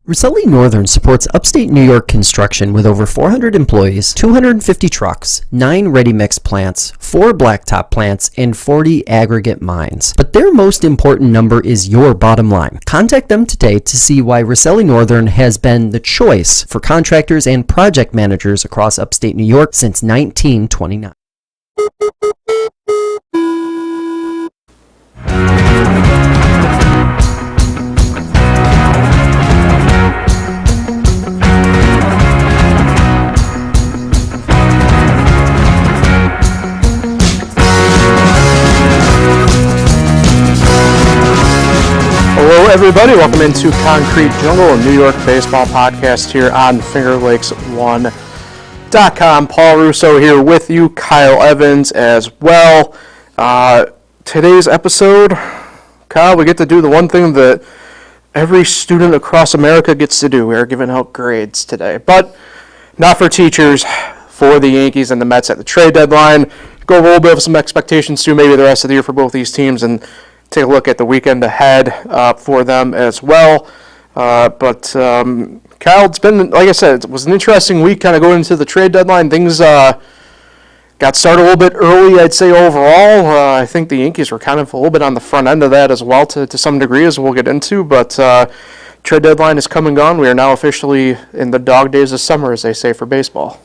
Ruselli Northern supports upstate New York construction with over 400 employees, 250 trucks, 9 ready-mix plants, 4 blacktop plants, and 40 aggregate mines. But their most important number is your bottom line. Contact them today to see why Ruselli Northern has been the choice for contractors and project managers across upstate New York since 1929. Hello, everybody. Welcome into Concrete Jungle, a New York baseball podcast here on FingerLakes1.com. Paul Russo here with you, Kyle Evans as well. Today's episode, Kyle, we get to do the one thing that every student across America gets to do. We are giving out grades today, but not for teachers, for the Yankees and the Mets at the trade deadline. Go over a little bit of some expectations too, maybe the rest of the year for both these teams, and take a look at the weekend ahead for them as well. But Kyle, it's been, like I said, it was an interesting week kind of going into the trade deadline. Things got started a little bit early, I'd say, overall. I think the Yankees were kind of a little bit on the front end of that as well to some degree, as we'll get into. But trade deadline is come and gone. We are now officially in the dog days of summer, as they say, for baseball.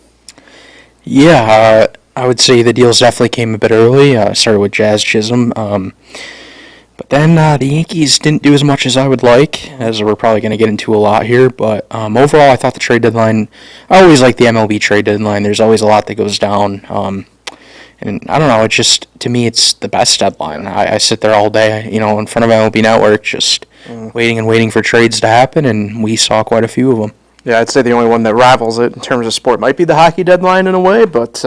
Yeah, I would say the deals definitely came a bit early. Started with Jazz Chisholm. But then the Yankees didn't do as much as I would like, as we're probably going to get into a lot here. But overall, I thought the trade deadline, I always like the MLB trade deadline. There's always a lot that goes down. And I don't know, it's just, to me, it's the best deadline. I sit there all day, in front of MLB Network, just waiting and waiting for trades to happen, and we saw quite a few of them. Yeah, I'd say the only one that rivals it in terms of sport might be the hockey deadline in a way, but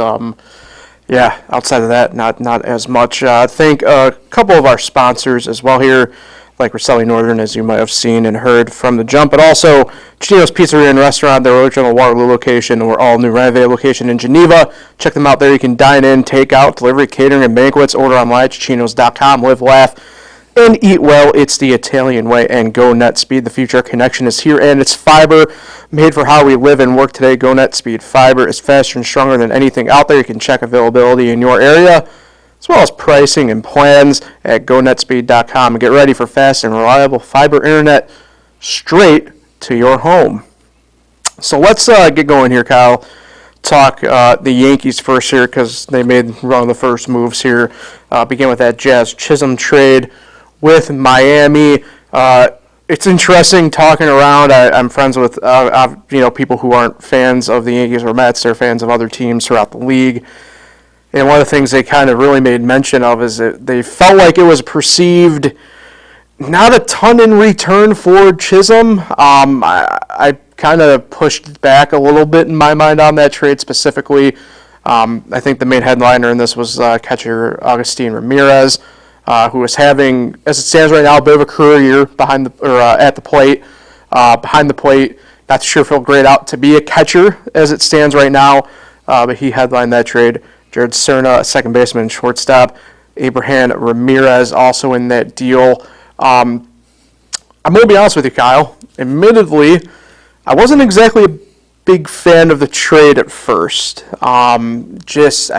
yeah, outside of that, not as much. I think a couple of our sponsors as well here, like Ruselli Northern, as you might have seen and heard from the jump, but also Chino's Pizzeria and Restaurant, their original Waterloo location, or all new renovated location in Geneva. Check them out there. You can dine in, take out, delivery, catering, and banquets. Order online at chinos.com. Live, laugh, and eat well. It's the Italian way, and Go Net Speed. The future connection is here, and it's fiber made for how we live and work today. Go Net Speed fiber is faster and stronger than anything out there. You can check availability in your area, as well as pricing and plans at gonetspeed.com. And get ready for fast and reliable fiber internet straight to your home. So let's get going here, Kyle. Talk the Yankees first here, because they made one of the first moves here. Begin with that Jazz Chisholm trade with Miami. It's interesting talking around. I'm friends with people who aren't fans of the Yankees or Mets. They're fans of other teams throughout the league. And one of the things they kind of really made mention of is that they felt like it was perceived not a ton in return for Chisholm. I kind of pushed back a little bit in my mind on that trade specifically. I think the main headliner in this was catcher Agustin Ramirez, who is having, as it stands right now, a bit of a career year at the plate. Behind the plate, not sure if he'll grade out to be a catcher as it stands right now, but he headlined that trade. Jared Cerna, second baseman and shortstop. Abraham Ramirez also in that deal. I'm going to be honest with you, Kyle. Admittedly, I wasn't exactly a big fan of the trade at first. Jazz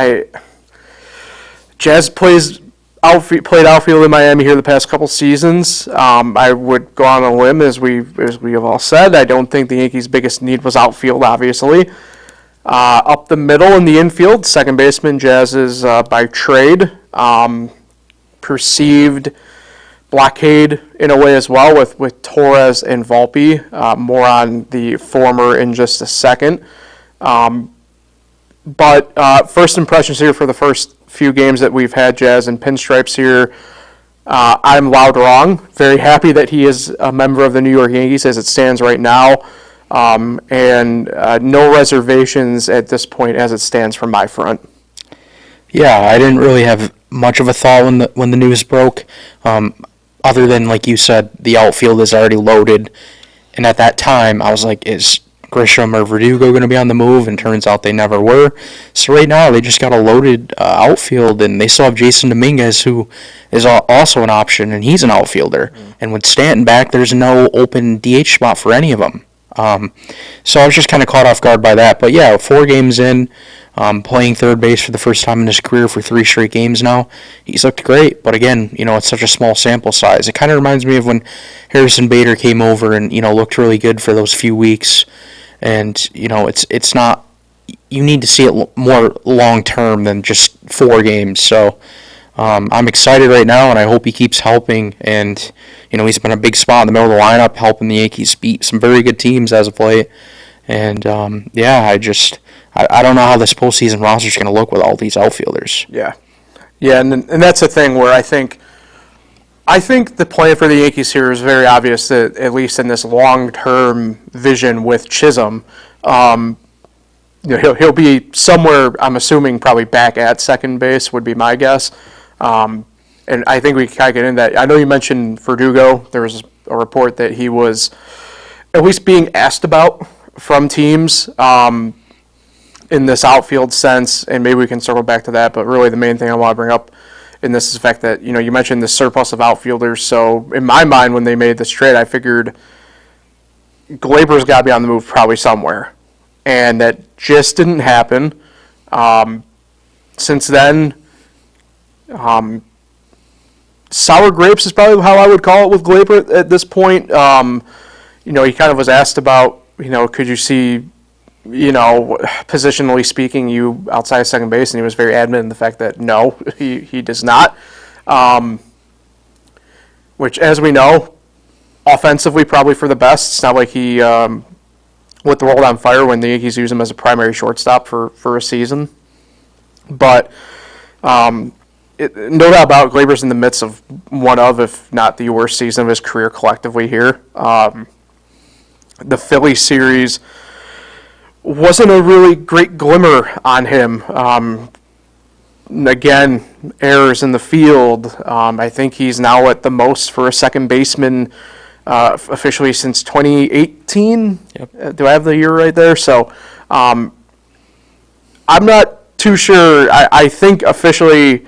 played outfield in Miami here the past couple seasons. I would go on a limb, as we have all said. I don't think the Yankees' biggest need was outfield, obviously. Up the middle in the infield, second baseman, Jazz is by trade. Perceived blockade in a way as well with Torres and Volpe. More on the former in just a second. But first impressions here for the first few games that we've had Jazz and Pinstripes here. I'm loud wrong. Very happy that he is a member of the New York Yankees as it stands right now. And no reservations at this point as it stands from my front. Yeah, I didn't really have much of a thought when the news broke, other than, like you said, the outfield is already loaded. And at that time, I was like, is Grisham or Verdugo going to be on the move, and turns out they never were. So right now they just got a loaded outfield, and they still have Jason Dominguez, who is also an option, and he's an outfielder. And with Stanton back, there's no open DH spot for any of them. So I was just kind of caught off guard by that. But yeah, 4 games in, playing third base for the first time in his career for 3 straight games now, he's looked great. But again, it's such a small sample size. It kind of reminds me of when Harrison Bader came over and looked really good for those few weeks. And it's not. You need to see it more long term than just 4 games. So I'm excited right now, and I hope he keeps helping. And he's been a big spot in the middle of the lineup, helping the Yankees beat some very good teams as of late. And I don't know how this postseason roster is going to look with all these outfielders. Yeah, and that's the thing where I think the plan for the Yankees here is very obvious, that at least in this long-term vision with Chisholm, he'll be somewhere, I'm assuming probably back at second base would be my guess. And I think we kind of get into that. I know you mentioned Verdugo. There was a report that he was at least being asked about from teams in this outfield sense, and maybe we can circle back to that. But really the main thing I want to bring up in this is the fact that, you mentioned the surplus of outfielders. So in my mind, when they made this trade, I figured Gleyber's got to be on the move probably somewhere. And that just didn't happen. Since then, sour grapes is probably how I would call it with Gleyber at this point. He kind of was asked about, could you see, positionally speaking, you outside of second base, and he was very adamant in the fact that no, he does not. Which, as we know, offensively probably for the best. It's not like he lit the world on fire when the Yankees use him as a primary shortstop for a season. But no doubt about it, Gleyber's in the midst of one of, if not the worst season of his career collectively here. The Philly series wasn't a really great glimmer on him. Again, errors in the field. I think he's now at the most for a second baseman officially since 2018. Yep. Do I have the year right there? So I'm not too sure. I think officially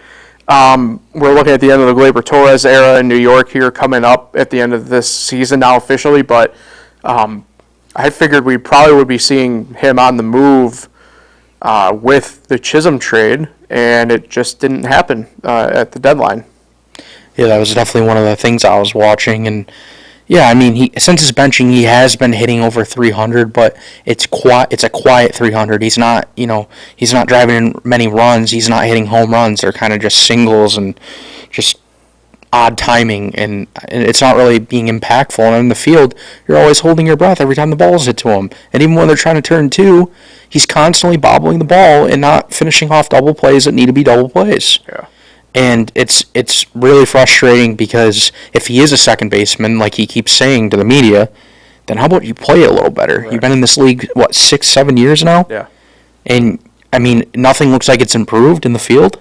we're looking at the end of the Gleyber Torres era in New York here coming up at the end of this season now officially, but I figured we probably would be seeing him on the move with the Chisholm trade, and it just didn't happen at the deadline. Yeah, that was definitely one of the things I was watching, and yeah, I mean, since his benching, he has been hitting over 300, but it's a quiet 300. He's not, he's not driving in many runs. He's not hitting home runs. They're kind of just singles and just odd timing, and it's not really being impactful. And in the field, you're always holding your breath every time the ball's hit to him. And even when they're trying to turn 2, he's constantly bobbling the ball and not finishing off double plays that need to be double plays. Yeah. And it's really frustrating because if he is a second baseman, like he keeps saying to the media, then how about you play it a little better? Right. You've been in this league, 6-7 years now? Yeah. And, I mean, nothing looks like it's improved in the field.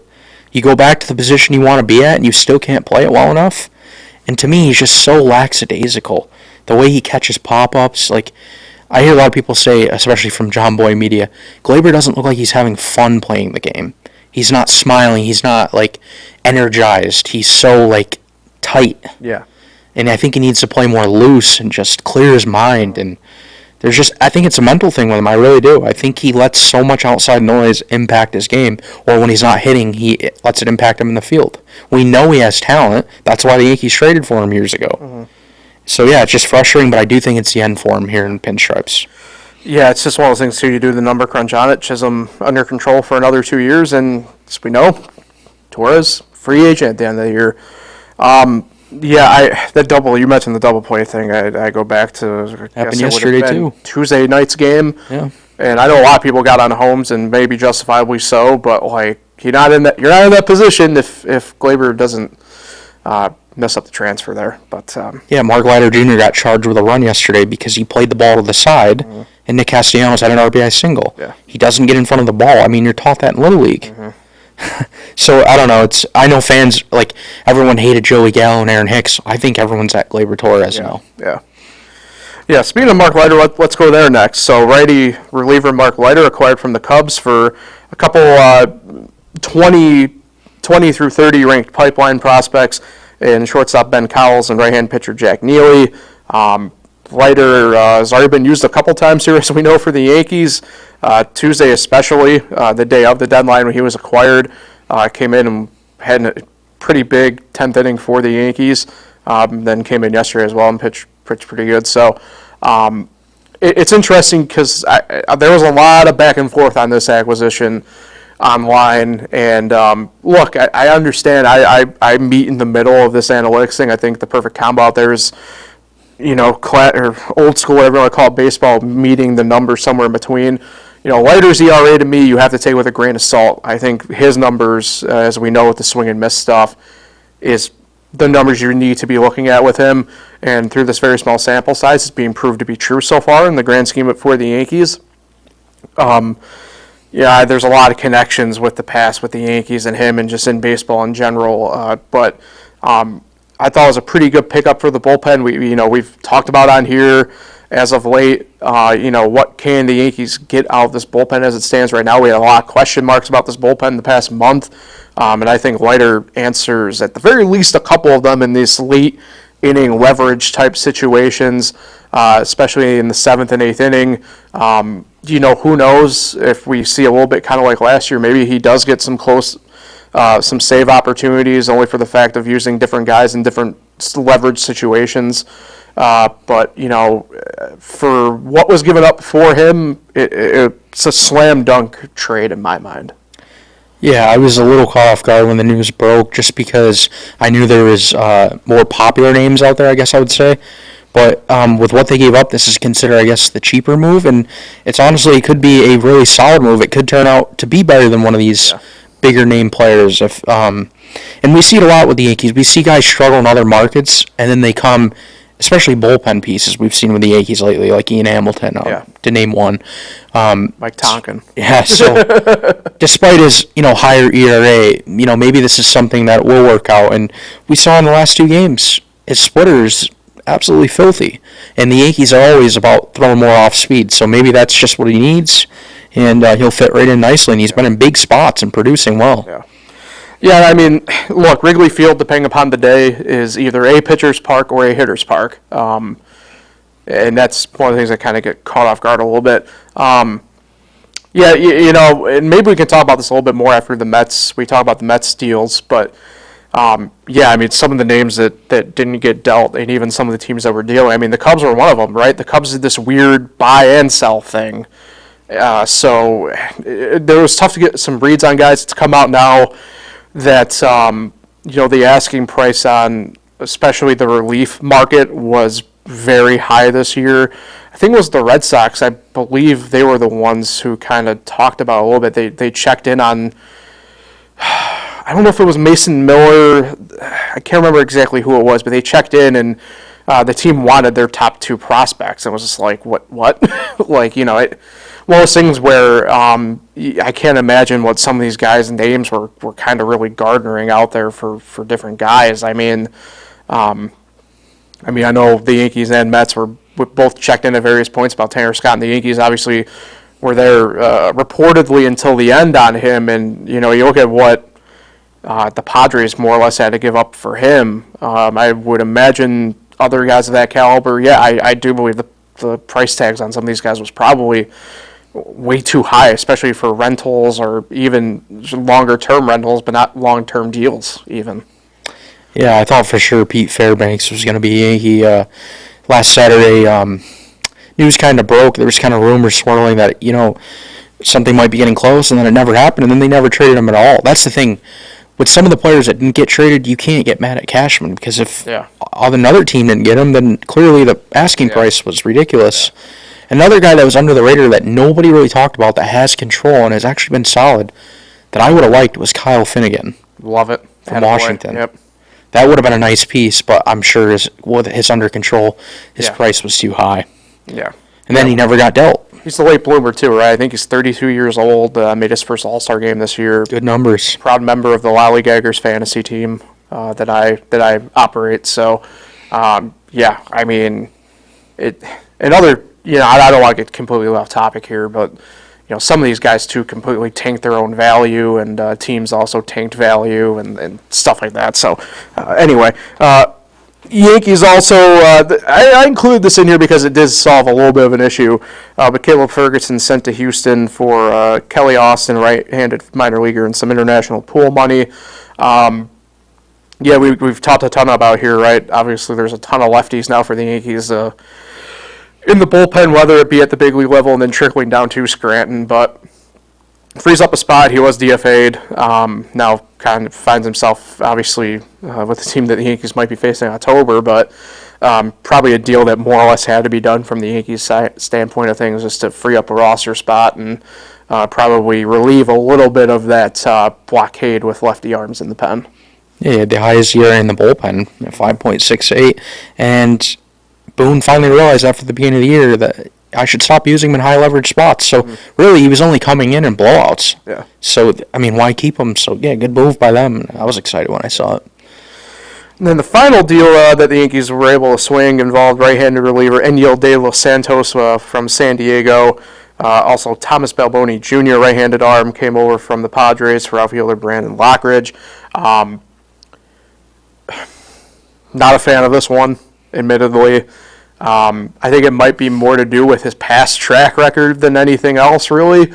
You go back to the position you want to be at, and you still can't play it well enough. And to me, he's just so lackadaisical. The way he catches pop-ups, I hear a lot of people say, especially from John Boy Media, Gleyber doesn't look like he's having fun playing the game. He's not smiling. He's not, energized. He's so, tight. Yeah. And I think he needs to play more loose and just clear his mind. And I think it's a mental thing with him. I really do. I think he lets so much outside noise impact his game. Or when he's not hitting, he lets it impact him in the field. We know he has talent. That's why the Yankees traded for him years ago. Mm-hmm. So, yeah, it's just frustrating, but I do think it's the end for him here in pinstripes. Yeah, it's just one of those things, too. You do the number crunch on it. Chisholm under control for another 2 years, and as we know, Torres, free agent at the end of the year. You mentioned the double play thing. I go back to happened yesterday, too. Tuesday night's game. Yeah. And I know a lot of people got on Holmes, and maybe justifiably so, but, you're not in that position if Gleyber doesn't mess up the transfer there. But Mark Leiter Jr. got charged with a run yesterday because he played the ball to the side, mm-hmm. and Nick Castellanos had an RBI single. Yeah. He doesn't get in front of the ball. I mean, you're taught that in Little League. Mm-hmm. So, I don't know. I know fans, everyone hated Joey Gallo and Aaron Hicks. I think everyone's at Gleyber Torres now. Yeah. Yeah, speaking of Mark Leiter, let's go there next. So, righty reliever Mark Leiter acquired from the Cubs for a couple 20 through 30 ranked pipeline prospects, and shortstop Ben Cowles and right-hand pitcher Jack Neely. Leiter has already been used a couple times here, as we know, for the Yankees. Tuesday especially, the day of the deadline when he was acquired, came in and had a pretty big 10th inning for the Yankees. Then came in yesterday as well and pitched pretty good. So it's interesting because there was a lot of back and forth on this acquisition online. And look, I understand. I meet in the middle of this analytics thing. I think the perfect combo out there is, or old school, whatever you want to call it, baseball, meeting the numbers somewhere in between. Leiter's ERA to me, you have to take with a grain of salt. I think his numbers, as we know with the swing and miss stuff, is the numbers you need to be looking at with him. And through this very small sample size, it's being proved to be true so far in the grand scheme for the Yankees. There's a lot of connections with the past with the Yankees and him and just in baseball in general. But I thought it was a pretty good pickup for the bullpen. We've talked about on here as of late, what can the Yankees get out of this bullpen as it stands right now? We had a lot of question marks about this bullpen the past month, and I think Leiter answers at the very least a couple of them in these late inning leverage type situations, especially in the 7th and 8th inning. Who knows if we see a little bit kind of like last year, maybe he does get some some save opportunities only for the fact of using different guys in different leverage situations. But for what was given up for him, it's a slam dunk trade in my mind. Yeah, I was a little caught off guard when the news broke just because I knew there was more popular names out there, I guess I would say. But with what they gave up, this is considered, I guess, the cheaper move. And it could be a really solid move. It could turn out to be better than one of these bigger name players. And we see it a lot with the Yankees. We see guys struggle in other markets, and then they come, especially bullpen pieces we've seen with the Yankees lately, like Ian Hamilton, to name one. Mike Tonkin. Yeah, so despite his, higher ERA, maybe this is something that will work out. And we saw in the last 2 games, his splitter's absolutely filthy. And the Yankees are always about throwing more off speed, so maybe that's just what he needs. And he'll fit right in nicely, and he's been in big spots and producing well. Yeah, I mean, look, Wrigley Field, depending upon the day, is either a pitcher's park or a hitter's park. And that's one of the things that kind of get caught off guard a little bit. And maybe we can talk about this a little bit more after the Mets. We talk about the Mets deals, but some of the names that didn't get dealt, and even some of the teams that were dealing. I mean, the Cubs were one of them, right? The Cubs did this weird buy and sell thing. So it was tough to get some reads on guys. It's come out now that the asking price on especially the relief market was very high this year. I think it was the Red Sox. I believe they were the ones who kind of talked about it a little bit. They checked in on, I don't know if it was Mason Miller. I can't remember exactly who it was, but they checked in and the team wanted their top 2 prospects. It was just like, what? One of those things where I can't imagine what some of these guys' names were kind of really garnering out there for different guys. I know the Yankees and Mets were both checked in at various points about Tanner Scott, and the Yankees obviously were there reportedly until the end on him. And you look at what the Padres more or less had to give up for him. I would imagine other guys of that caliber. Yeah, I do believe the price tags on some of these guys was probably way too high, especially for rentals or even longer-term rentals, but not long-term deals even. Yeah, I thought for sure Pete Fairbanks was going to be Yankee. Last Saturday, news kind of broke. There was kind of rumors swirling that, something might be getting close, and then it never happened, and then they never traded him at all. That's the thing. With some of the players that didn't get traded, you can't get mad at Cashman, because if another team didn't get him, then clearly the asking price was ridiculous. Yeah. Another guy that was under the radar that nobody really talked about that has control and has actually been solid that I would have liked was Kyle Finnegan. Love it. From Washington. Yep. That would have been a nice piece, but I'm sure with his under control, his price was too high. Yeah. And then he never got dealt. He's the late bloomer too, right? I think he's 32 years old, made his first All-Star game this year. Good numbers. Proud member of the Lollygaggers fantasy team that I operate. So, I don't want to get completely off topic here, but some of these guys too completely tanked their own value, and teams also tanked value and stuff like that. So, Yankees also, I include this in here because it did solve a little bit of an issue. But Caleb Ferguson sent to Houston for Kelly Austin, right-handed minor leaguer, and some international pool money. Yeah, we've talked a ton about here, right? Obviously, there's a ton of lefties now for the Yankees in the bullpen, whether it be at the big league level and then trickling down to Scranton. But frees up a spot. He was DFA'd. Now kind of finds himself, obviously, with the team that the Yankees might be facing in October, but probably a deal that more or less had to be done from the Yankees standpoint of things, just to free up a roster spot and probably relieve a little bit of that blockade with lefty arms in the pen. Yeah, he had the highest ERA in the bullpen, 5.68, and Boone finally realized after the beginning of the year that I should stop using him in high leverage spots. So really, he was only coming in blowouts. Yeah. So I mean, why keep him? So yeah, good move by them. I was excited when I saw it. And then the final deal that the Yankees were able to swing involved right-handed reliever Enyel De Los Santos from San Diego. Also, Thomas Balboni Jr., right-handed arm, came over from the Padres for outfielder Brandon Lockridge. Not a fan of this one, admittedly. I think it might be more to do with his past track record than anything else, really.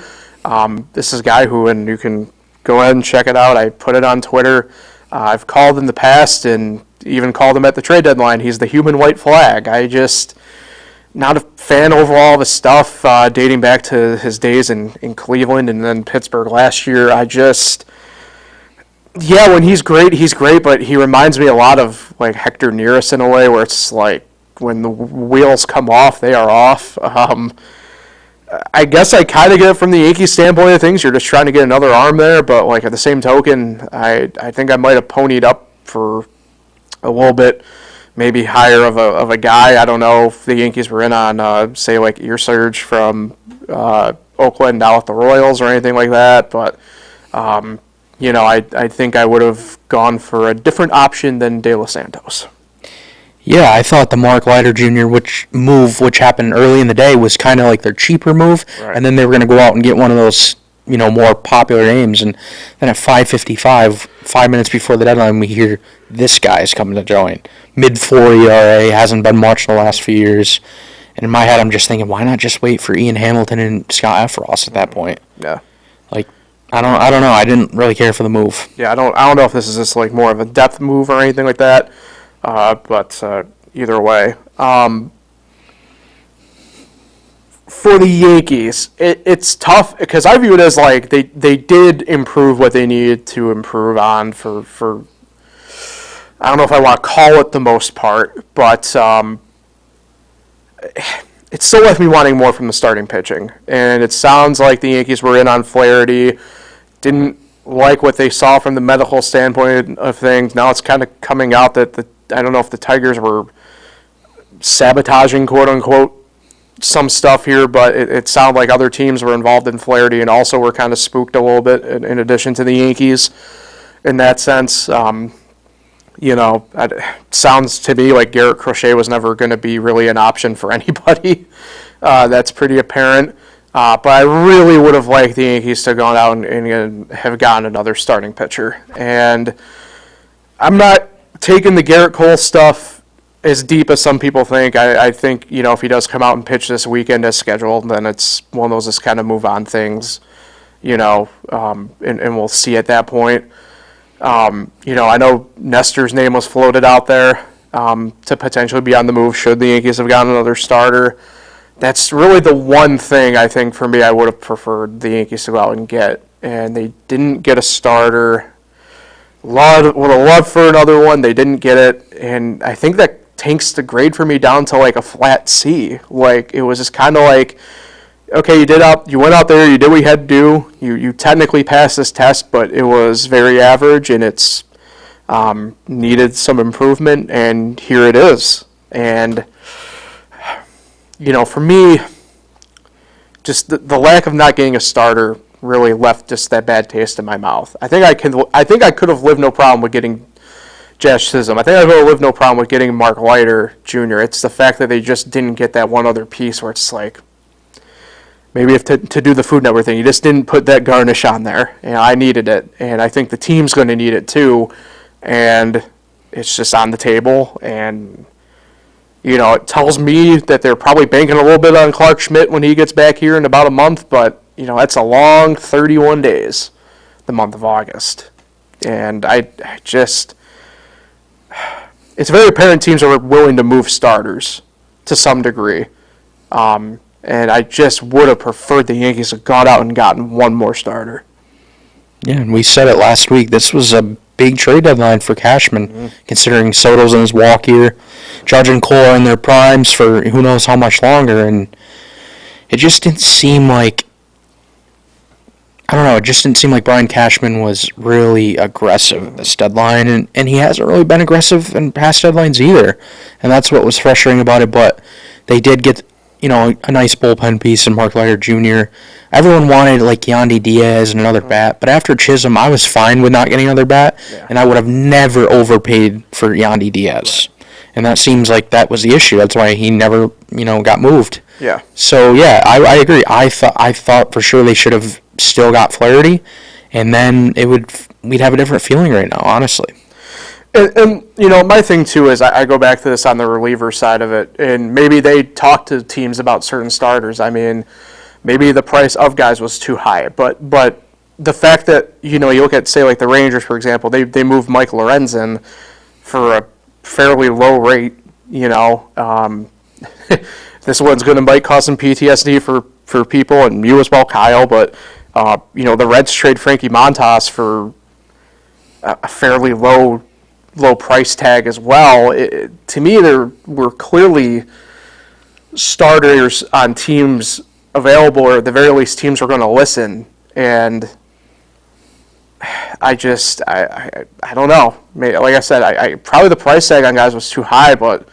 This is a guy who, and you can go ahead and check it out, I put it on Twitter. I've called in the past and even called him at the trade deadline. He's the human white flag. Not a fan overall of his stuff, dating back to his days in Cleveland and then Pittsburgh last year. When he's great, but he reminds me a lot of like Hector Neris in a way, where it's like, when the wheels come off, they are off. I guess I kind of get it from the Yankees standpoint of things. You're just trying to get another arm there, but like at the same token, I think I might have ponied up for a little bit, maybe higher of a guy. I don't know if the Yankees were in on say like Ear Surge from Oakland now with the Royals or anything like that, but I think I would have gone for a different option than De Los Santos. Yeah, I thought the Mark Leiter Jr. which happened early in the day, was kind of like their cheaper move, Right. And then they were going to go out and get one of those, more popular names, and then at 5:55, 5 minutes before the deadline, we hear this guy's coming to join. Mid-4 ERA, hasn't been much in the last few years, and in my head, I'm just thinking, why not just wait for Ian Hamilton and Scott Efros at that point? Yeah. Like, I don't know. I didn't really care for the move. Yeah, I don't know if this is just like more of a depth move or anything like that. But either way, for the Yankees, it's tough because I view it as like they did improve what they needed to improve on for I don't know if I want to call it the most part, but it still left me wanting more from the starting pitching. And it sounds like the Yankees were in on Flaherty, didn't like what they saw from the medical standpoint of things. Now it's kind of coming out that I don't know if the Tigers were sabotaging, quote-unquote, some stuff here, but it sounded like other teams were involved in Flaherty and also were kind of spooked a little bit in addition to the Yankees in that sense. It sounds to me like Garrett Crochet was never going to be really an option for anybody. That's pretty apparent. But I really would have liked the Yankees to have gone out and have gotten another starting pitcher. And I'm not taking the Garrett Cole stuff as deep as some people think. I think, if he does come out and pitch this weekend as scheduled, then it's one of those just kind of move on things, and we'll see at that point. I know Nestor's name was floated out there to potentially be on the move should the Yankees have gotten another starter. That's really the one thing I think for me I would have preferred the Yankees to go out and get. And they didn't get a starter. Would have loved for another one. They didn't get it. And I think that tanks the grade for me down to like a flat C. Like, it was just kind of like, okay, you went out there, you did what you had to do. You technically passed this test, but it was very average and it's needed some improvement, and here it is. And for me, just the lack of not getting a starter really left just that bad taste in my mouth. I think I could have lived no problem with getting Josh Sism. I think I would have lived no problem with getting Mark Leiter Jr. It's the fact that they just didn't get that one other piece where it's like, maybe if to do the Food Network thing, you just didn't put that garnish on there. And I needed it, and I think the team's going to need it too. And it's just on the table, and it tells me that they're probably banking a little bit on Clark Schmidt when he gets back here in about a month, but that's a long 31 days, the month of August, and I just, it's very apparent teams are willing to move starters to some degree, and I just would have preferred the Yankees have gone out and gotten one more starter. Yeah, and we said it last week. This was a big trade deadline for Cashman, considering Soto's in his walk year, Judge and Cole are in their primes for who knows how much longer, and it just didn't seem like, I don't know, it just didn't seem like Brian Cashman was really aggressive at this deadline, and he hasn't really been aggressive in past deadlines either, and that's what was frustrating about it, but they did get, a nice bullpen piece in Mark Leiter Jr. Everyone wanted, Yandy Diaz and another bat, but after Chisholm, I was fine with not getting another bat, and I would have never overpaid for Yandy Diaz. Right. And that seems like that was the issue. That's why he never, got moved. Yeah. So, yeah, I agree. I thought for sure they should have still got Flaherty, and then we'd have a different feeling right now, honestly. And my thing, too, is I go back to this on the reliever side of it, and maybe they talk to teams about certain starters. I mean, maybe the price of guys was too high, but the fact that, you look at, say, like the Rangers, for example, they moved Mike Lorenzen for a fairly low rate, this one's going to might cause some PTSD for people, and you as well, Kyle, but, the Reds trade Frankie Montas for a fairly low price tag as well. To me, there were clearly starters on teams available, or at the very least teams were going to listen, and I don't know. Like I said, I probably the price tag on guys was too high, but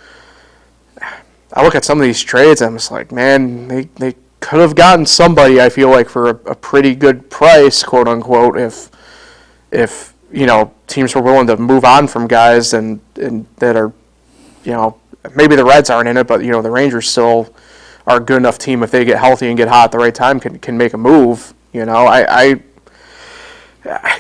I look at some of these trades and I'm just like, man, they could have gotten somebody, I feel like, for a pretty good price, quote unquote, if teams were willing to move on from guys and that are, maybe the Reds aren't in it, but the Rangers still are a good enough team, if they get healthy and get hot at the right time, can make a move. I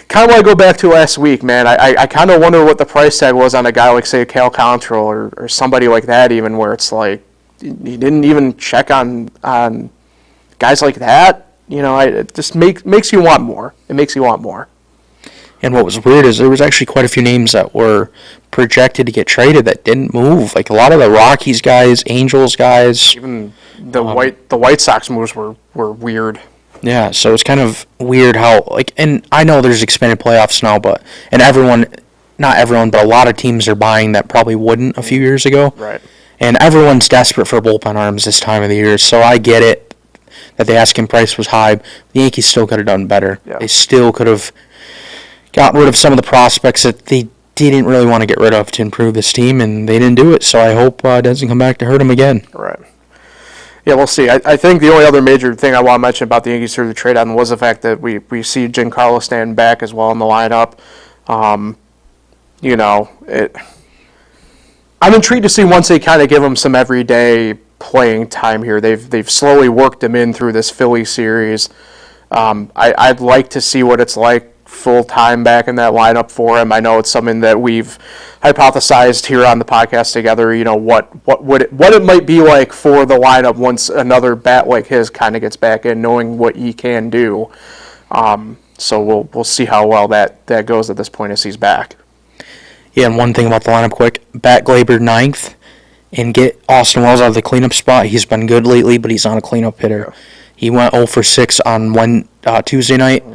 kind of want to go back to last week, man. I kind of wonder what the price tag was on a guy like, say, Cal Quantrill or somebody like that, even, where it's like he didn't even check on guys like that. It just makes you want more. It makes you want more. And what was weird is there was actually quite a few names that were projected to get traded that didn't move. Like a lot of the Rockies guys, Angels guys. Even the White Sox moves were weird. Yeah, so it's kind of weird how, and I know there's expanded playoffs now, not everyone, but a lot of teams are buying that probably wouldn't a few years ago. Right. And everyone's desperate for bullpen arms this time of the year, so I get it that the asking price was high. The Yankees still could have done better. Yeah. They still could have got rid of some of the prospects that they didn't really want to get rid of to improve this team, and they didn't do it, so I hope it doesn't come back to hurt them again. Right. Yeah, we'll see. I think the only other major thing I want to mention about the Yankees through the trade deadline was the fact that we see Giancarlo standing back as well in the lineup. I'm intrigued to see once they kind of give him some everyday playing time here. They've slowly worked him in through this Philly series. I'd like to see what it's like full time back in that lineup for him. I know it's something that we've hypothesized here on the podcast together. What it might be like for the lineup once another bat like his kind of gets back in, knowing what he can do. So we'll see how well that goes at this point as he's back. Yeah, and one thing about the lineup, quick: bat Glaber 9th, and get Austin Wells out of the cleanup spot. He's been good lately, but he's not a cleanup hitter. Yeah. He went 0 for 6 on Tuesday night.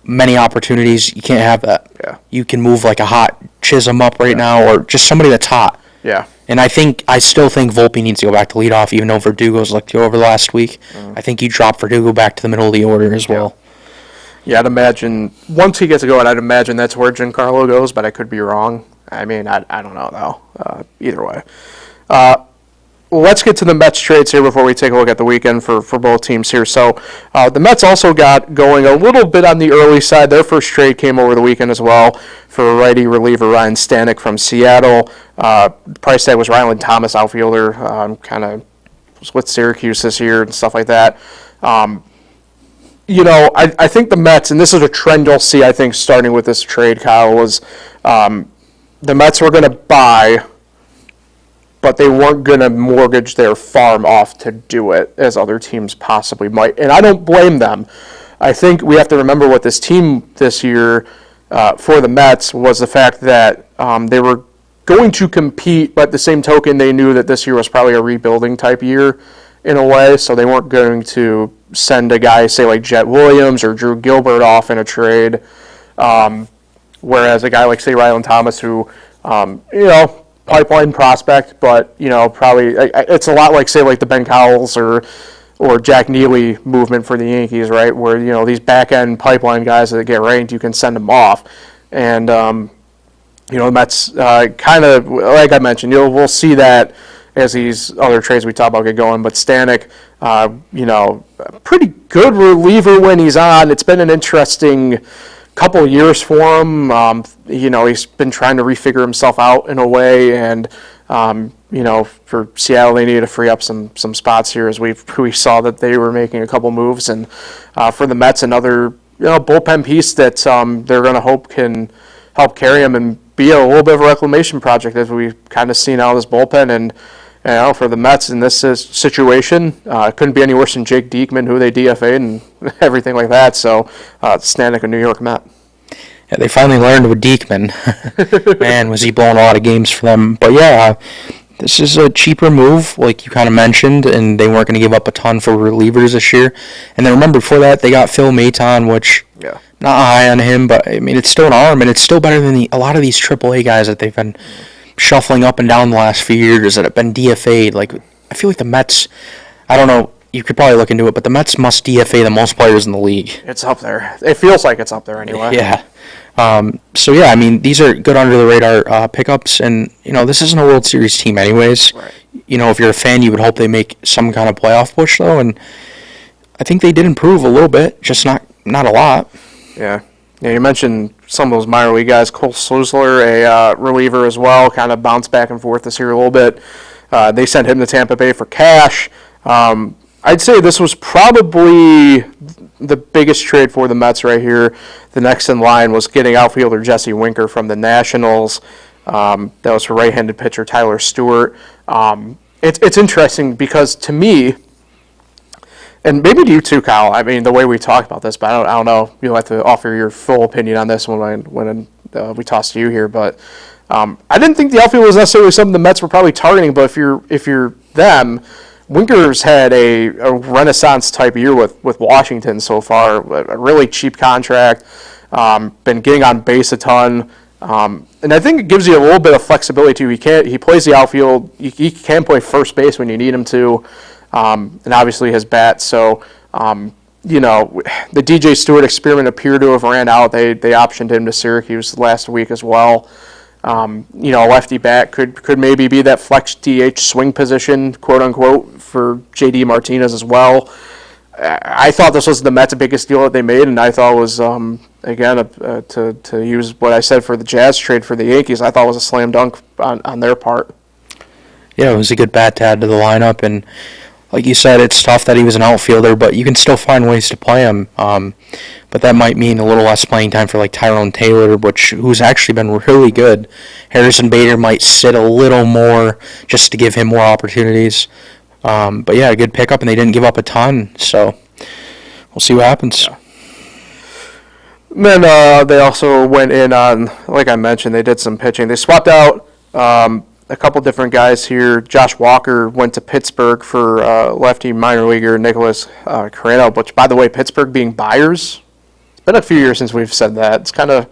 Many opportunities. You can't have that. Yeah. You can move like a hot Chisholm up right now, or just somebody that's hot. Yeah. And I still think Volpe needs to go back to leadoff, even though Verdugo's looked over last week. I think you drop Verdugo back to the middle of the order as well. Yeah, I'd imagine once he gets going, I'd imagine that's where Giancarlo goes, but I could be wrong. I mean, I don't know though. Either way. Let's get to the Mets trades here before we take a look at the weekend for both teams here. So the Mets also got going a little bit on the early side. Their first trade came over the weekend as well for righty reliever Ryan Stanek from Seattle. Price tag was Ryland Thomas, outfielder, kind of was with Syracuse this year and stuff like that. I think the Mets, and this is a trend you'll see, I think, starting with this trade, Kyle, was the Mets were going to buy, but they weren't going to mortgage their farm off to do it, as other teams possibly might. And I don't blame them. I think we have to remember what this team this year for the Mets was the fact that they were going to compete, but at the same token, they knew that this year was probably a rebuilding type year in a way, so they weren't going to send a guy, say, like Jet Williams or Drew Gilbert off in a trade, whereas a guy like, say, Rylan Thomas, who, pipeline prospect, but, probably it's a lot like, say, like the Ben Cowles or Jack Neely movement for the Yankees, right, where, these back-end pipeline guys that get ranked, you can send them off. And, the Mets kind of, like I mentioned, we'll see that as these other trades we talk about get going. But Stanek, pretty good reliever when he's on. It's been an interesting couple years for him. He's been trying to refigure himself out in a way, and for Seattle, they needed to free up some spots here, as we saw that they were making a couple moves, and for the Mets, another bullpen piece that they're going to hope can help carry him and be a little bit of a reclamation project, as we kind of see now this bullpen. And for the Mets in this situation, it couldn't be any worse than Jake Diekman, who they DFA'd and everything like that. So Stanek, a New York Met. Yeah, they finally learned with Diekman. Man, was he blowing a lot of games for them. But yeah, this is a cheaper move, like you kind of mentioned, and they weren't going to give up a ton for relievers this year. And then remember, before that, they got Phil Maton, which, not high on him, but I mean, it's still an arm, and it's still better than a lot of these AAA guys that they've been shuffling up and down the last few years that have been DFA'd. Like, I feel like the Mets, I don't know, you could probably look into it, but the Mets must DFA the most players in the league. It's up there. It feels like it's up there anyway. Yeah. I mean, these are good under-the-radar pickups, and, this isn't a World Series team anyways. Right. If you're a fan, you would hope they make some kind of playoff push, though, and I think they did improve a little bit, just not a lot. Yeah. Yeah, you mentioned some of those minor league guys. Cole Sluisler, a reliever as well, kind of bounced back and forth this year a little bit. They sent him to Tampa Bay for cash. I'd say this was probably the biggest trade for the Mets right here. The next in line was getting outfielder Jesse Winker from the Nationals. That was for right-handed pitcher Tyler Stewart. It's interesting because, to me, and maybe to you too, Kyle, I mean, the way we talked about this, but I don't know. You'll have to offer your full opinion on this when we toss to you here. But I didn't think the outfield was necessarily something the Mets were probably targeting. But if you're them, Winker's had a renaissance type year with Washington so far. A really cheap contract, been getting on base a ton, and I think it gives you a little bit of flexibility too. He plays the outfield. He can play first base when you need him to, and obviously his bat. So the DJ Stewart experiment appeared to have ran out. They optioned him to Syracuse last week as well. A lefty bat could maybe be that flex DH swing position, quote unquote, for JD Martinez as well. I thought this was the Mets' biggest deal that they made, and I thought it was to use what I said for the Jazz trade for the Yankees, I thought it was a slam dunk on their part. Yeah, it was a good bat to add to the lineup, and like you said, it's tough that he was an outfielder, but you can still find ways to play him. But that might mean a little less playing time for like Tyrone Taylor, who's actually been really good. Harrison Bader might sit a little more just to give him more opportunities. But yeah, a good pickup, and they didn't give up a ton, so we'll see what happens. Yeah. Then they also went in on, like I mentioned, they did some pitching. They swapped out a couple different guys here. Josh Walker went to Pittsburgh for lefty minor leaguer Nicholas Carreno, which, by the way, Pittsburgh being buyers, it's been a few years since we've said that. It's kind of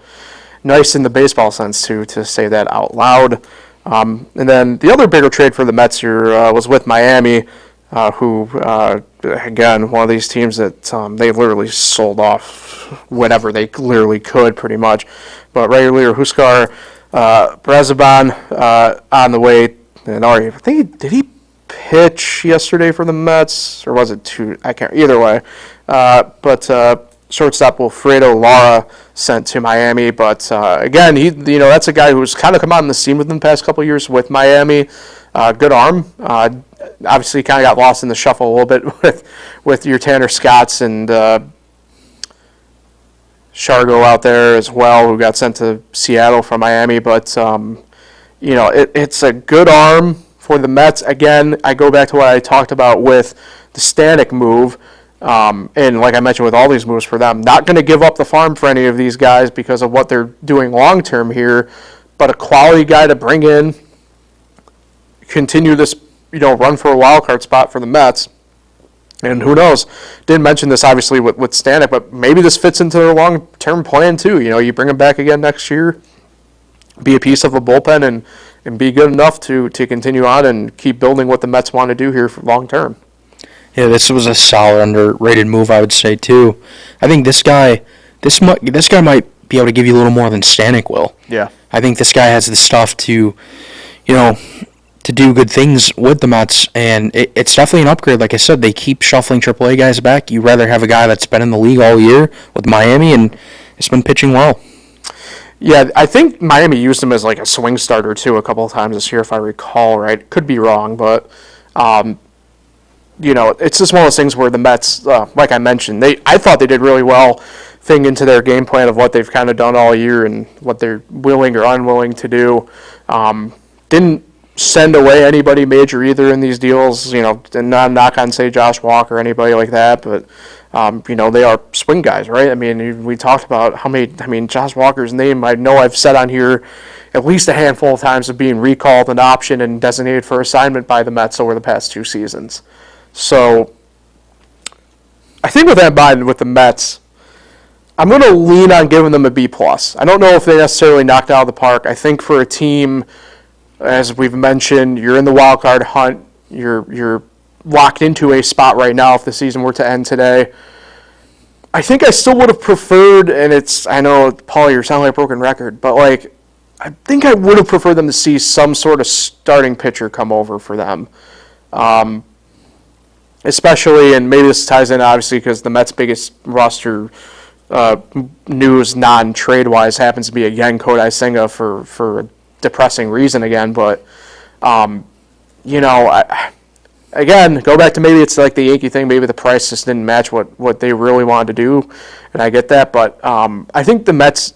nice in the baseball sense, too, to say that out loud. And then the other bigger trade for the Mets here was with Miami, who, again, one of these teams that they literally sold off whenever they literally could, pretty much. But right earlier, Huskar Brazaban on the way. And I think did he pitch yesterday for the Mets, or was it two? I can't. Either way, but shortstop Wilfredo Lara sent to Miami. But again, that's a guy who's kind of come on the scene within the past couple of years with Miami. Good arm. Obviously, kind of got lost in the shuffle a little bit with your Tanner Scotts and Shargo out there as well, who got sent to Seattle from Miami. But, it's a good arm for the Mets. Again, I go back to what I talked about with the Stanek move. And like I mentioned with all these moves for them, not going to give up the farm for any of these guys because of what they're doing long term here, but a quality guy to bring in, continue this, run for a wild card spot for the Mets. And who knows? Didn't mention this obviously with Stanek, but maybe this fits into their long term plan too. You bring him back again next year, be a piece of a bullpen, and be good enough to continue on and keep building what the Mets want to do here for long term. Yeah, this was a solid, underrated move, I would say too. I think this guy might be able to give you a little more than Stanek will. Yeah, I think this guy has the stuff to, to do good things with the Mets, and it's definitely an upgrade. Like I said, they keep shuffling AAA guys back. You'd rather have a guy that's been in the league all year with Miami and has been pitching well. Yeah, I think Miami used him as like a swing starter too a couple of times this year, if I recall right. Could be wrong, but it's just one of those things where the Mets, like I mentioned, I thought they did really well fitting into their game plan of what they've kind of done all year and what they're willing or unwilling to do. Didn't send away anybody major either in these deals, and not knock on, say, Josh Walker or anybody like that, but, they are swing guys, right? I mean, we talked about Josh Walker's name, I know I've said on here at least a handful of times of being recalled an option and designated for assignment by the Mets over the past 2 seasons. So, I think with that in mind, with the Mets, I'm going to lean on giving them a B+. I don't know if they necessarily knocked out of the park. I think for a team, as we've mentioned, you're in the wild card hunt. You're locked into a spot right now if the season were to end today. I think I still would have preferred, and I know, Paul, you're sounding like a broken record, but I think I would have preferred them to see some sort of starting pitcher come over for them. Especially, and maybe this ties in obviously because the Mets' biggest roster news non-trade-wise happens to be again Kodai Senga for a depressing reason again, but again, go back to maybe it's like the Yankee thing, maybe the price just didn't match what they really wanted to do, and I get that, but I think the Mets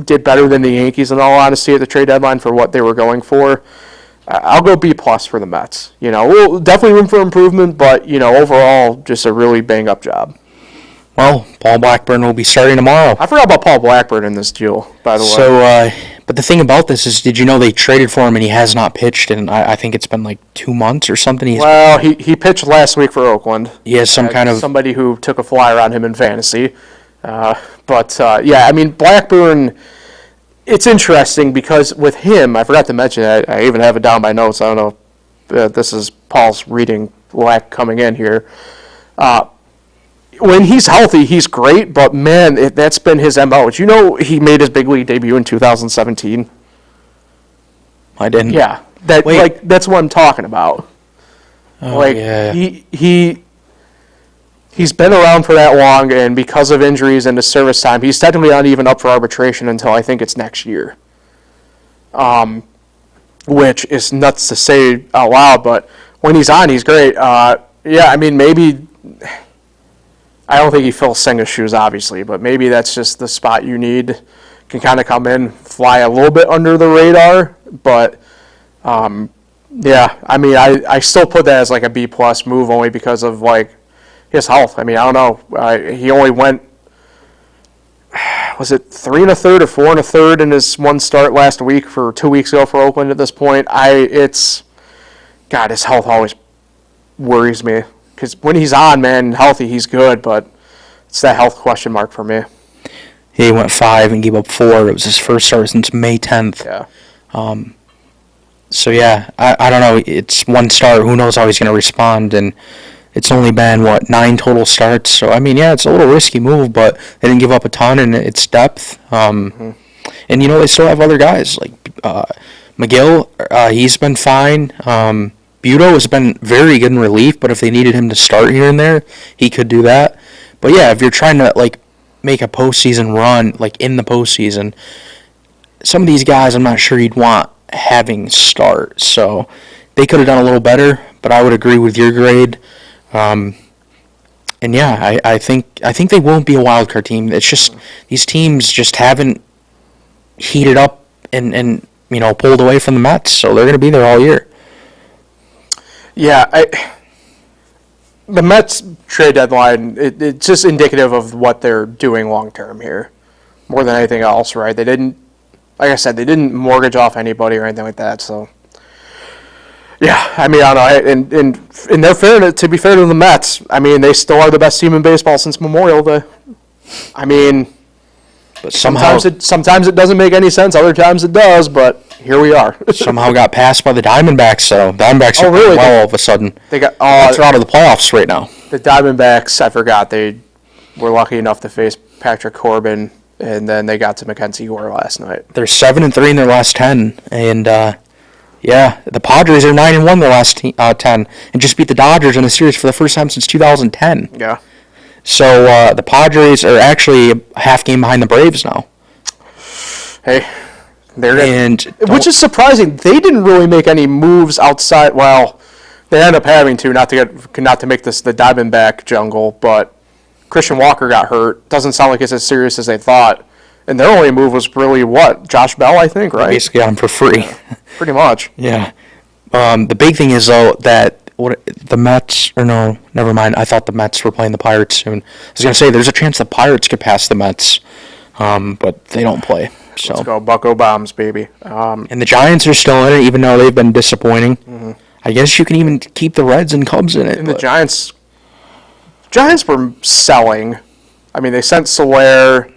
did better than the Yankees in all honesty at the trade deadline for what they were going for. I'll go B+ for the Mets. We'll definitely room for improvement, but overall, just a really bang-up job. Well, Paul Blackburn will be starting tomorrow. I forgot about Paul Blackburn in this deal, by the way. So, but the thing about this is, did you know they traded for him and he has not pitched in, I think it's been like 2 months or something? He pitched last week for Oakland. He has somebody who took a flyer on him in fantasy. Blackburn, it's interesting because with him, I forgot to mention, I even have it down by notes. I don't know if this is Paul's reading lack coming in here. When he's healthy, he's great, but man, that's been his MO. Did you know he made his big league debut in 2017? I didn't. Yeah, that's what I'm talking about. Oh, yeah. He's been around for that long, and because of injuries and his service time, he's technically not even up for arbitration until I think it's next year. Which is nuts to say out loud, but when he's on, he's great. Maybe I don't think he fills Senga's shoes, obviously, but maybe that's just the spot you need. Can kind of come in, fly a little bit under the radar, but I still put that as like a B+ move only because of his health. I don't know. He only went, was it 3 1/3 or 4 1/3 in his one start last week for 2 weeks ago for Oakland at this point. His health always worries me. Because when he's on, man, healthy, he's good, but it's that health question mark for me. He went 5 and gave up 4. It was his first start since May 10th. Yeah. I don't know. It's one start. Who knows how he's going to respond, and it's only been, 9 total starts. So, it's a little risky move, but they didn't give up a ton, and it's depth. And, they still have other guys. Like McGill, he's been fine. Budo has been very good in relief, but if they needed him to start here and there, he could do that. But, if you're trying to, make a postseason run, in the postseason, some of these guys I'm not sure you'd want having start. So they could have done a little better, but I would agree with your grade. And yeah, I think they won't be a wild card team. It's just these teams just haven't heated up and pulled away from the Mets, so they're going to be there all year. Yeah, the Mets trade deadline, it's just indicative of what they're doing long term here, more than anything else, right? They didn't, like I said, they didn't mortgage off anybody or anything like that. So, yeah, I mean, I don't know. And they're fair to be fair to the Mets. I mean, they still are the best team in baseball since Memorial Day. I mean, but sometimes it doesn't make any sense. Other times it does, but here we are. somehow got passed by the Diamondbacks. So Diamondbacks are really? well all of a sudden. They got they're out of the playoffs right now. The Diamondbacks, I forgot, they were lucky enough to face Patrick Corbin, and then they got to Mackenzie Gore last night. They're 7-3 in their last 10, and the Padres are 9-1 in their last 10, and just beat the Dodgers in a series for the first time since 2010. Yeah. So the Padres are actually a half game behind the Braves now. Hey, which is surprising. They didn't really make any moves outside. Well, they ended up having to not to make this the Diamondback jungle, but Christian Walker got hurt. Doesn't sound like it's as serious as they thought. And their only move was really what? Josh Bell, I think, right? They basically got him for free. Yeah, pretty much. Yeah. The big thing is, though, that the Mets, or no, never mind. I thought the Mets were playing the Pirates soon. I was going to say, there's a chance the Pirates could pass the Mets, but they don't play. So. Let's go Bucko Bombs, baby. And the Giants are still in it, even though they've been disappointing. Mm-hmm. I guess you can even keep the Reds and Cubs in it. And the Giants were selling. I mean, they sent Soler.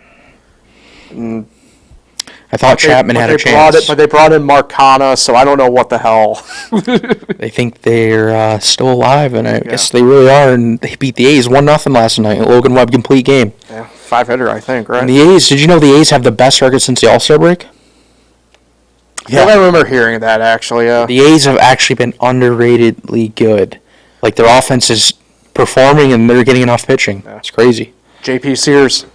I thought Chapman had a chance. But they brought in Marcana, so I don't know what the hell. They think they're still alive, and I guess they really are. And they beat the A's 1-0 last night. Logan Webb complete game. Yeah, 5-hitter, I think, right? And the A's, did you know the A's have the best record since the All-Star break? Yeah, I remember hearing that, actually. The A's have actually been underratedly good. Like, their offense is performing, and they're getting enough pitching. Yeah. It's crazy. J.P. Sears.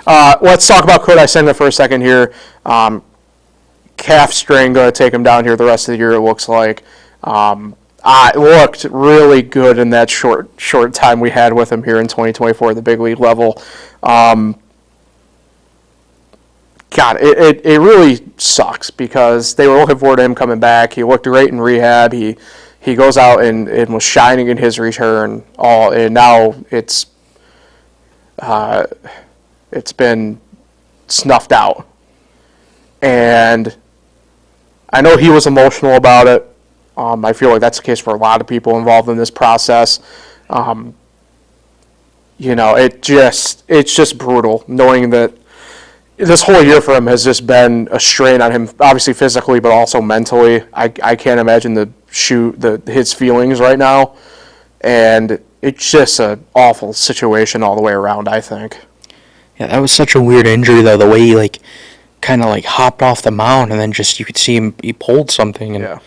Let's talk about Kodai Senga for a second here. Calf strain going to take him down here the rest of the year, it looks like. It looked really good in that short time we had with him here in 2024 at the big league level. God, it really sucks because they were looking forward to him coming back. He looked great in rehab. He goes out and was shining in his return. And now it's been snuffed out. And I know he was emotional about it. I feel like that's the case for a lot of people involved in this process. It's just brutal knowing that this whole year for him has just been a strain on him, obviously physically, but also mentally. I can't imagine his feelings right now. And it's just an awful situation all the way around, I think. Yeah, that was such a weird injury, though, the way he, kind of hopped off the mound, and then just you could see him, he pulled something. And,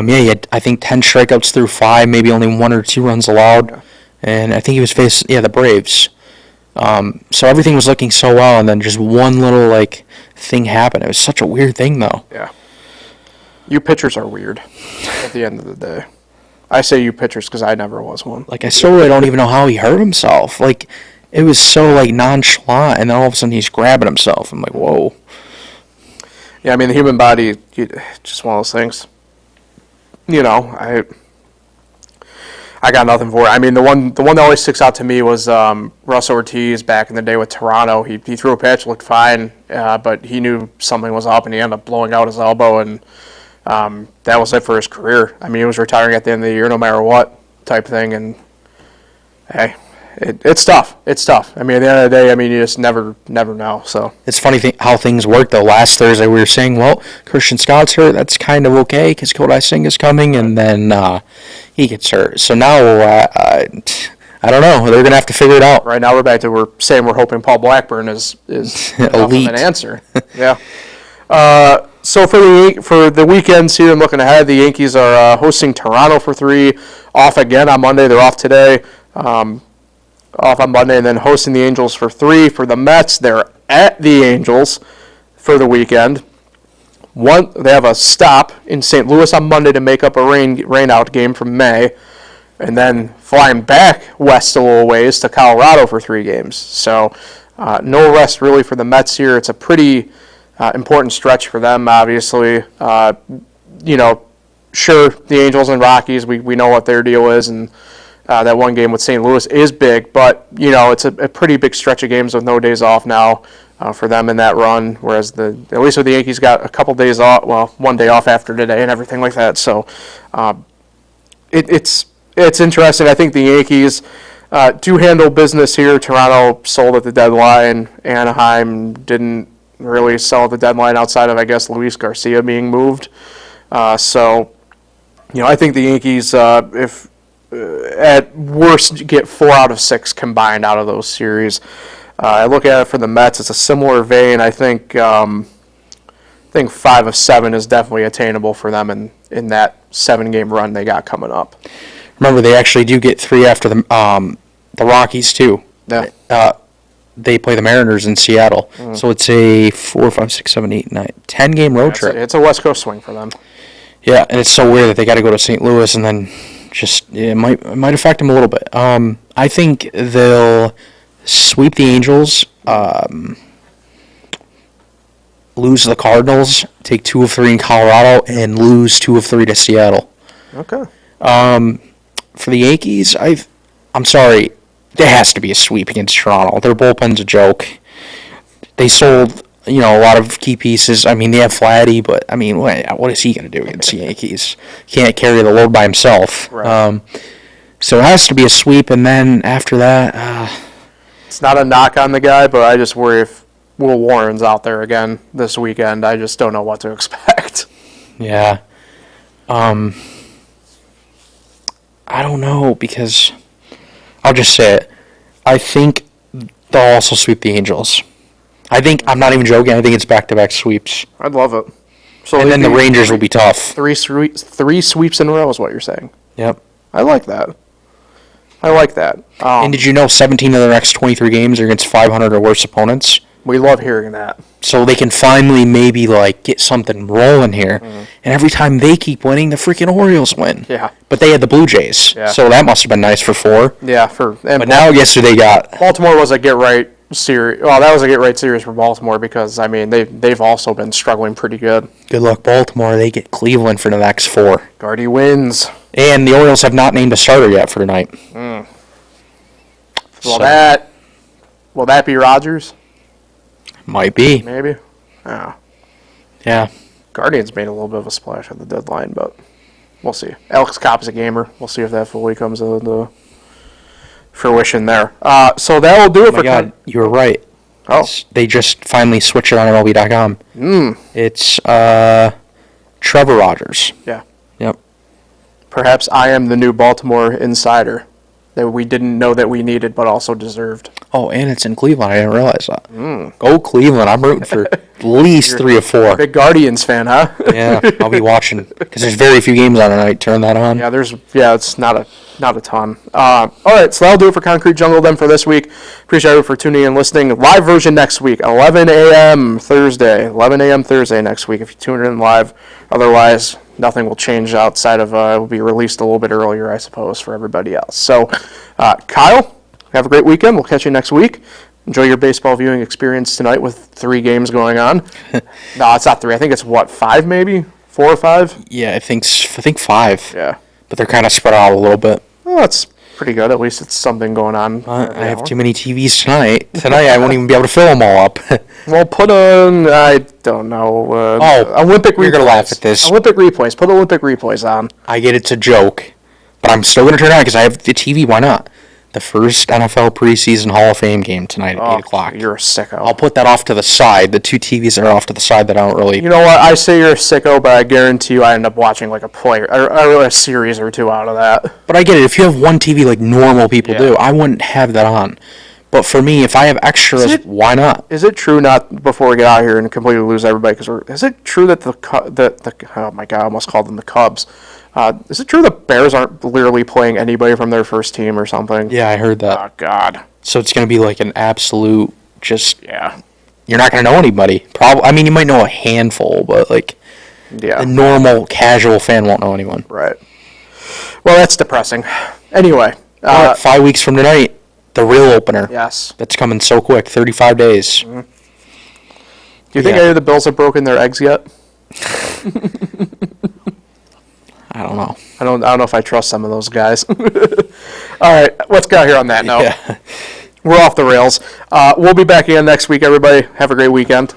he had, I think, 10 strikeouts through 5, maybe only 1 or 2 runs allowed. Yeah. And I think he was facing, the Braves. So everything was looking so well, and then just one little, thing happened. It was such a weird thing, though. Yeah. You pitchers are weird at the end of the day. I say you pitchers because I never was one. I still really don't even know how he hurt himself. It was so, nonchalant, and then all of a sudden he's grabbing himself. I'm like, whoa. Yeah, I mean, the human body, just one of those things. I got nothing for it. I mean, the one that always sticks out to me was Russell Ortiz back in the day with Toronto. He threw a pitch, looked fine, but he knew something was up, and he ended up blowing out his elbow, and that was it for his career. I mean, he was retiring at the end of the year no matter what type thing, and hey, it's tough. It's tough. I mean, at the end of the day, you just never know. So it's funny how things work, though. Last Thursday we were saying, well, Christian Scott's hurt. That's kind of okay because Kodai Senga is coming, and then he gets hurt. So now I don't know. They're gonna have to figure it out. Right now we're back to we're hoping Paul Blackburn is elite an answer. Yeah. So for the weekends here, I'm looking ahead. The Yankees are hosting Toronto for 3. Off again on Monday. They're off today. Off on Monday, and then hosting the Angels for 3. For the Mets, they're at the Angels for the weekend. They have a stop in St. Louis on Monday to make up a rain-out game from May. and then flying back west a little ways to Colorado for 3 games. So no rest really for the Mets here. It's a pretty important stretch for them, obviously. Sure, the Angels and Rockies, we know what their deal is, and that one game with St. Louis is big, but, it's a pretty big stretch of games with no days off now for them in that run, whereas at least with the Yankees got a couple days off, well, 1 day off after today and everything like that. So it's interesting. I think the Yankees do handle business here. Toronto sold at the deadline. Anaheim didn't really sell at the deadline outside of, I guess, Luis Garcia being moved. I think the Yankees, if at worst, get 4 out of 6 combined out of those series. I look at it for the Mets; it's a similar vein. I think 5 of 7 is definitely attainable for them in that 7-game run they got coming up. Remember, they actually do get 3 after the Rockies too. Yeah. They play the Mariners in Seattle, so it's a 4, 5, 6, 7, 8, 9, 10-game road trip. It's a West Coast swing for them. Yeah, and it's so weird that they got to go to St. Louis and then it might affect them a little bit. I think they'll sweep the Angels, lose the Cardinals, take 2 of 3 in Colorado, and lose 2 of 3 to Seattle. Okay. For the Yankees, I'm sorry, there has to be a sweep against Toronto. Their bullpen's a joke. They sold a lot of key pieces. I mean, they have Vladdy, but I mean, what is he going to do against the Yankees? Can't carry the load by himself. Right. So it has to be a sweep, and then after that, it's not a knock on the guy, but I just worry if Will Warren's out there again this weekend. I just don't know what to expect. Yeah. I don't know, because I'll just say it. I think they'll also sweep the Angels. I'm not even joking. I think it's back-to-back sweeps. I'd love it. So and then the Rangers will be tough. 3 sweeps in a row is what you're saying. Yep. I like that. And did you know 17 of the next 23 games are against 500 or worse opponents? We love hearing that. So they can finally maybe get something rolling here. And every time they keep winning, the freaking Orioles win. Yeah. But they had the Blue Jays. Yeah. So that must have been nice for 4. Yeah. But now guess who they got? Baltimore was a get-right series. Well, that was a get-right series for Baltimore because, I mean, they've also been struggling pretty good. Good luck, Baltimore. They get Cleveland for the next 4. Guardy wins. And the Orioles have not named a starter yet for tonight. Will that be Rodgers? Might be. Maybe. Oh. Yeah. Guardians made a little bit of a splash at the deadline, but we'll see. Alex Cobb is a gamer. We'll see if that fully comes into fruition there. So that will do it for. God, you were right. Oh. They just finally switched it on MLB.com. It's Trevor Rogers. Yeah. Yep. Perhaps I am the new Baltimore insider that we didn't know that we needed, but also deserved. Oh, and it's in Cleveland. I didn't realize that. Go Cleveland. I'm rooting for at least 3 or 4. Big Guardians fan, huh? Yeah, I'll be watching because there's very few games on tonight. Turn that on. Yeah, it's not a ton. All right, so that'll do it for Concrete Jungle then for this week. Appreciate everyone for tuning in and listening. Live version next week, 11 a.m. Thursday. 11 a.m. Thursday next week if you tune in live. Otherwise, nothing will change outside of it will be released a little bit earlier, I suppose, for everybody else. So, Kyle, have a great weekend. We'll catch you next week. Enjoy your baseball viewing experience tonight with 3 games going on. No, it's not 3. I think it's 5 maybe? 4 or 5? Yeah, I think 5. Yeah. But they're kind of spread out a little bit. Well, that's pretty good. At least it's something going on. I have too many TVs tonight. Tonight I won't even be able to fill them all up. Well, put on, I don't know. Olympic replays. You're going to laugh at this. Olympic replays. Put Olympic replays on. I get it's a joke, but I'm still going to turn it on because I have the TV. Why not? The first NFL preseason Hall of Fame game tonight at 8 o'clock. You're a sicko. I'll put that off to the side. The 2 TVs that are off to the side that I don't really... You know what? I say you're a sicko, but I guarantee you I end up watching like a series or 2 out of that. But I get it. If you have 1 TV like normal people do, I wouldn't have that on. But for me, if I have extras, why not? Is it true, not before we get out here and completely lose everybody, is it true that oh my God, I almost called them the Cubs. Is it true the Bears aren't literally playing anybody from their first team or something? Yeah, I heard that. Oh, God. So it's going to be like an absolute Yeah. You're not going to know anybody. I mean, you might know a handful, but a normal, casual fan won't know anyone. Right. Well, that's depressing. Anyway. 5 weeks from tonight, the real opener. Yes. That's coming so quick, 35 days. Mm-hmm. Do you think any of the Bills have broken their eggs yet? I don't know. I don't know if I trust some of those guys. All right, let's get out here on that note. Yeah. We're off the rails. We'll be back again next week, everybody. Have a great weekend.